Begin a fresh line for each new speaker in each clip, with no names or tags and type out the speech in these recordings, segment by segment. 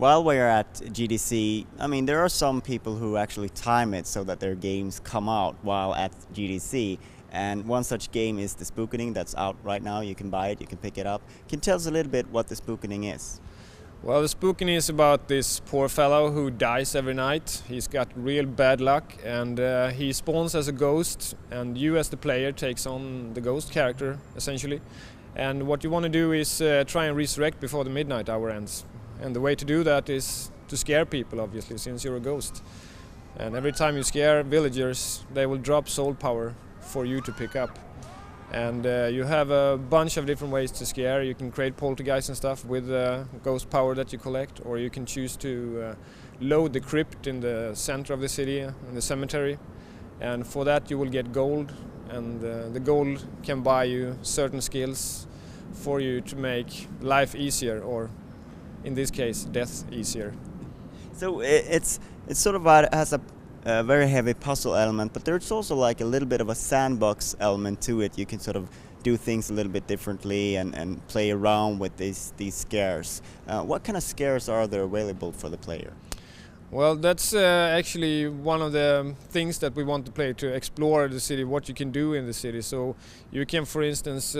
while we're at GDC, I mean, there are some people who actually time it so that their games come out while at GDC. And one such game is the Spookening that's out right now. You can buy it, you can pick it up. Can you tell us a little bit what the Spookening is?
Well, the Spookening is about this poor fellow who dies every night. He's got real bad luck, and he spawns as a ghost, and you as the player takes on the ghost character, essentially. And what you want to do is try and resurrect before the midnight hour ends. And the way to do that is to scare people, obviously, since you're a ghost. And every time you scare villagers, they will drop soul power for you to pick up. And you have a bunch of different ways to scare. You can create poltergeists and stuff with ghost power that you collect, or you can choose to load the crypt in the center of the city, in the cemetery. And for that you will get gold, and the gold can buy you certain skills for you to make life easier, or in this case, death easier.
So it's sort of has a very heavy puzzle element, but there's also like a little bit of a sandbox element to it. You can sort of do things a little bit differently and play around with these scares. What kind of scares are there available for the player?
Well, that's actually one of the things that we want the player to explore the city, what you can do in the city. So you can, for instance,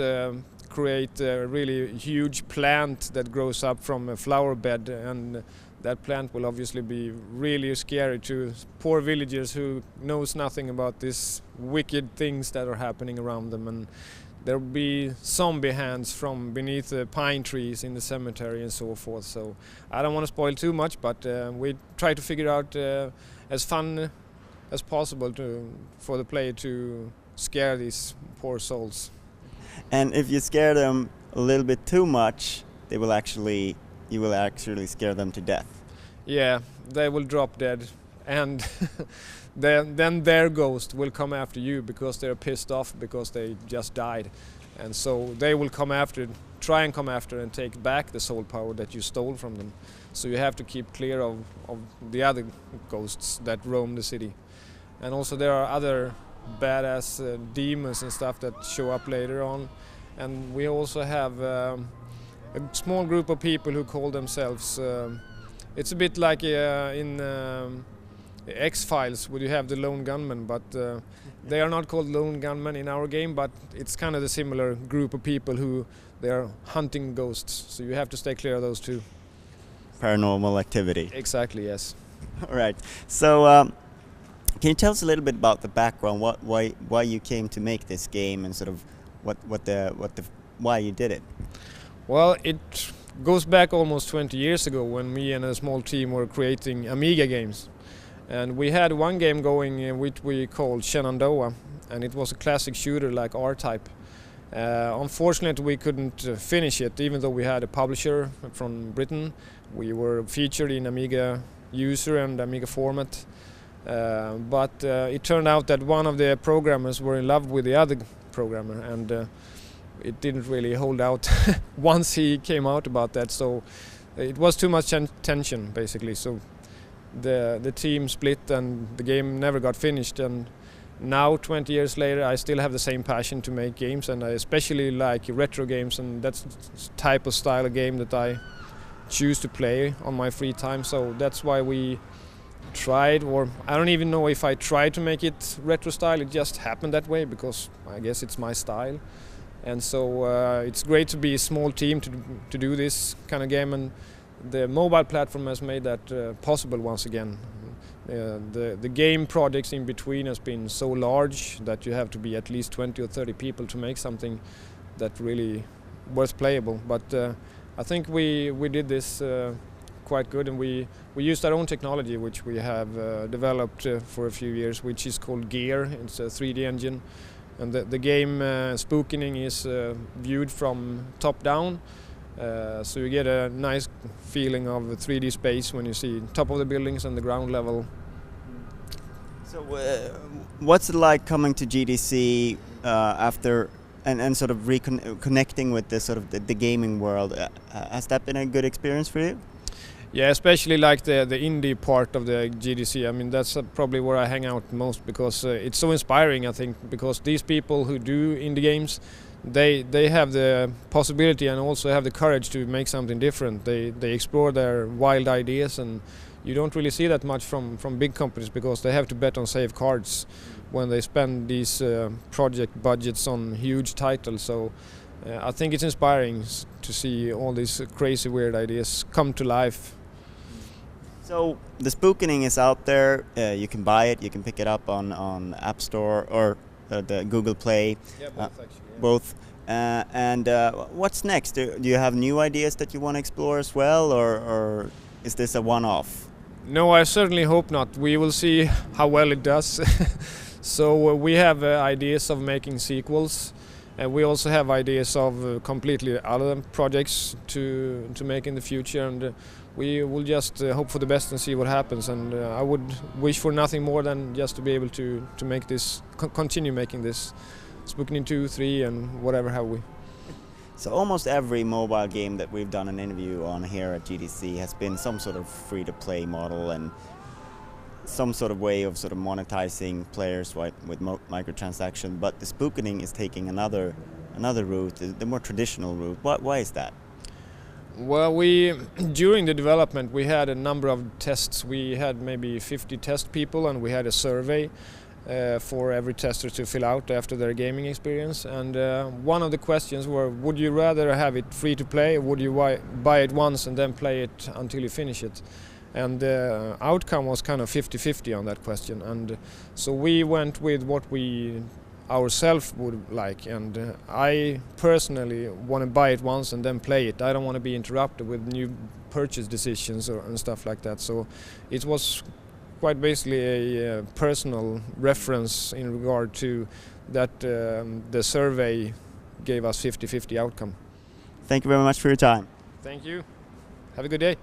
create a really huge plant that grows up from a flower bed, and that plant will obviously be really scary to poor villagers who knows nothing about these wicked things that are happening around them. And there will be zombie hands from beneath the pine trees in the cemetery and so forth. So I don't want to spoil too much, but we try to figure out as fun as possible for the player to scare these poor souls.
And if you scare them a little bit too much, you will actually scare them to death.
Yeah, they will drop dead, and then their ghost will come after you because they're pissed off because they just died. And so they will try and come after and take back the soul power that you stole from them. So you have to keep clear of the other ghosts that roam the city. And also there are other badass demons and stuff that show up later on. And we also have a small group of people who call themselves, it's a bit like in X-Files where you have the lone gunmen, but they are not called lone gunmen in our game, but it's kind of the similar group of people who they are hunting ghosts, so you have to stay clear of those two.
Paranormal activity.
Exactly, yes.
All right. So can you tell us a little bit about the background, why you came to make this game, and sort of why you did it?
Well, it goes back almost 20 years ago when me and a small team were creating Amiga games. And we had one game going which we called Shenandoah, and it was a classic shooter like R-Type. Unfortunately, we couldn't finish it, even though we had a publisher from Britain. We were featured in Amiga User and Amiga Format. But it turned out that one of the programmers were in love with the other programmer, and it didn't really hold out once he came out about that. So it was too much tension, basically. So the team split and the game never got finished. And now, 20 years later, I still have the same passion to make games, and I especially like retro games, and that's the type of style of game that I choose to play on my free time. So that's why we tried, or I don't even know if I tried to make it retro style. It just happened that way because I guess it's my style. And so it's great to be a small team to do this kind of game, and the mobile platform has made that possible once again. The game projects in between has been so large that you have to be at least 20 or 30 people to make something that really worth playable. But I think we did this quite good, and we used our own technology, which we have developed for a few years, which is called Gear. It's a 3D engine. And the game Spookening is viewed from top down, so you get a nice feeling of a 3D space when you see top of the buildings and the ground level.
So what's it like coming to GDC after and sort of reconnecting with the sort of the gaming world? Has that been a good experience for you?
Yeah, especially like the indie part of the GDC. I mean, that's probably where I hang out most, because it's so inspiring, I think, because these people who do indie games, they have the possibility and also have the courage to make something different. They explore their wild ideas, and you don't really see that much from big companies because they have to bet on safe cards when they spend these project budgets on huge titles. So I think it's inspiring to see all these crazy weird ideas come to life.
So the Spookening is out there. You can buy it. You can pick it up on App Store or the Google Play.
Yeah, both actually. Yeah.
Both. And what's next? Do you have new ideas that you want to explore as well, or is this a one-off?
No, I certainly hope not. We will see how well it does. So we have ideas of making sequels, and we also have ideas of completely other projects to make in the future, and we will just hope for the best and see what happens. And I would wish for nothing more than just to be able to make this, continue making this, Spookening 2, 3 and whatever have we.
So almost every mobile game that we've done an interview on here at GDC has been some sort of free-to-play model and some sort of way of sort of monetizing players with microtransaction. But the Spookening is taking another route, the more traditional route. Why is that?
Well, during the development we had a number of tests. We had maybe 50 test people, and we had a survey for every tester to fill out after their gaming experience. And one of the questions were, would you rather have it free to play, or would you buy it once and then play it until you finish it? And the outcome was kind of 50-50 on that question. And so we went with what we ourselves would like, and I personally want to buy it once and then play it. I don't want to be interrupted with new purchase decisions and stuff like that. So it was quite basically a personal reference in regard to that. The survey gave us 50-50 outcome.
Thank you very much for your time.
Thank you. Have a good day.